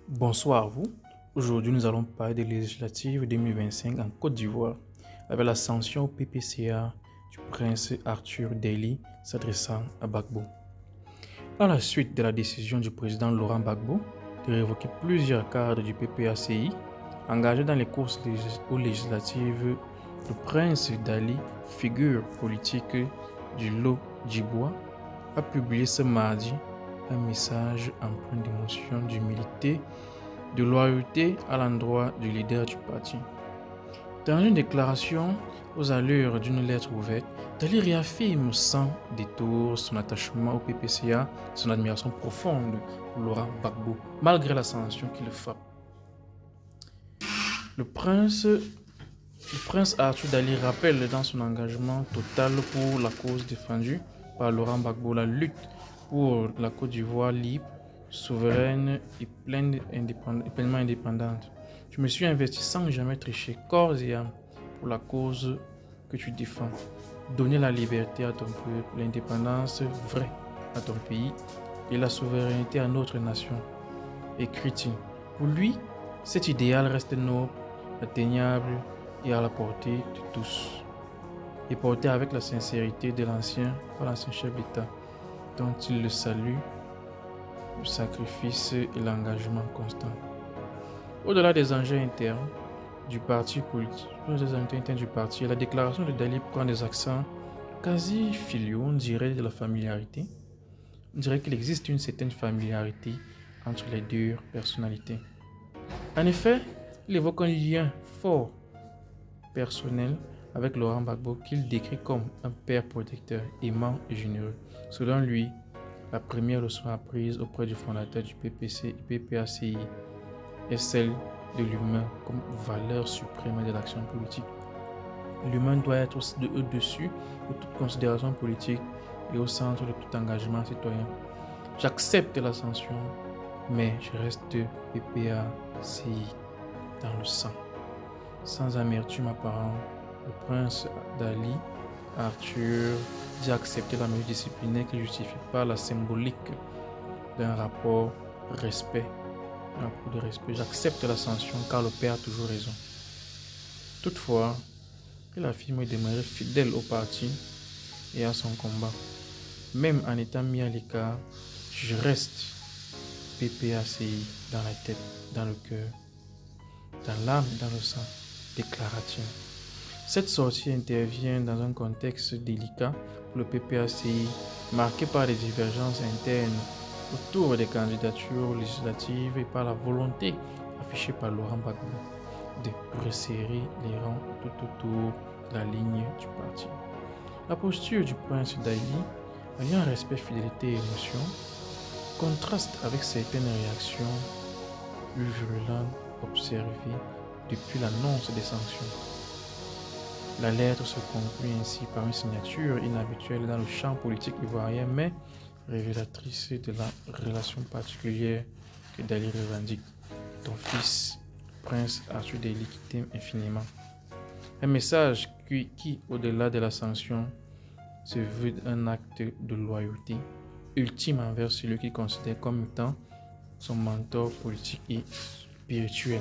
Bonsoir à vous. Aujourd'hui, nous allons parler des législatives 2025 en Côte d'Ivoire avec l'ascension au PPCA du prince Arthur Déli s'adressant à Gbagbo. À la suite de la décision du président Laurent Gbagbo de révoquer plusieurs cadres du PPACI engagés dans les courses aux législatives, le prince Dali, figure politique du lot d'Ibois, a publié ce mardi un message empreint d'émotion, d'humilité, de loyauté à l'endroit du leader du parti. Dans une déclaration aux allures d'une lettre ouverte, Dali réaffirme sans détour son attachement au PPCA, son admiration profonde pour Laurent Gbagbo, malgré la sanction qui le frappe. Le prince Arthur Dali rappelle dans son engagement total pour la cause défendue par Laurent Gbagbo la lutte pour la Côte d'Ivoire libre, souveraine et pleinement indépendante. Je me suis investi sans jamais tricher, corps et âme, pour la cause que tu défends. Donner la liberté à ton peuple, l'indépendance vraie à ton pays et la souveraineté à notre nation, écrit-il. Pour lui, cet idéal reste noble, atteignable et à la portée de tous, et porté avec la sincérité de l'ancien chef d'État, dont il le salue, le sacrifice et l'engagement constant. Au-delà des enjeux internes du parti politique, la déclaration de Dali prend des accents quasi filiaux, on dirait de la familiarité. On dirait qu'il existe une certaine familiarité entre les deux personnalités. En effet, il évoque un lien fort personnel avec Laurent Gbagbo qu'il décrit comme un père protecteur, aimant et généreux. Selon lui, la première leçon apprise auprès du fondateur du PPACI est celle de l'humain comme valeur suprême de l'action politique. L'humain doit être au-dessus de toute considération politique et au centre de tout engagement citoyen. J'accepte l'ascension, mais je reste PPACI dans le sang. Sans amertume apparente, le prince Dali Arthur dit accepter la mesure disciplinaire qui justifie pas la symbolique d'un rapport de respect. J'accepte la sanction car le père a toujours raison. Toutefois, il affirme demeurer fidèle au parti et à son combat. Même en étant mis à l'écart, je reste PPACI dans la tête, dans le cœur, dans l'âme, dans le sang, déclara-t-il. Cette sortie intervient dans un contexte délicat pour le PPACI, marqué par des divergences internes autour des candidatures législatives et par la volonté affichée par Laurent Gbagbo de resserrer les rangs tout autour de la ligne du parti. La posture du prince Dali, alliant respect, fidélité et émotion, contraste avec certaines réactions plus virulentes observées depuis l'annonce des sanctions. La lettre se conclut ainsi par une signature inhabituelle dans le champ politique ivoirien, mais révélatrice de la relation particulière que Dali revendique. Ton fils, prince Arthur Déli, qui t'aime infiniment. Un message qui, au-delà de la sanction, se veut un acte de loyauté ultime envers celui qu'il considère comme étant son mentor politique et spirituel.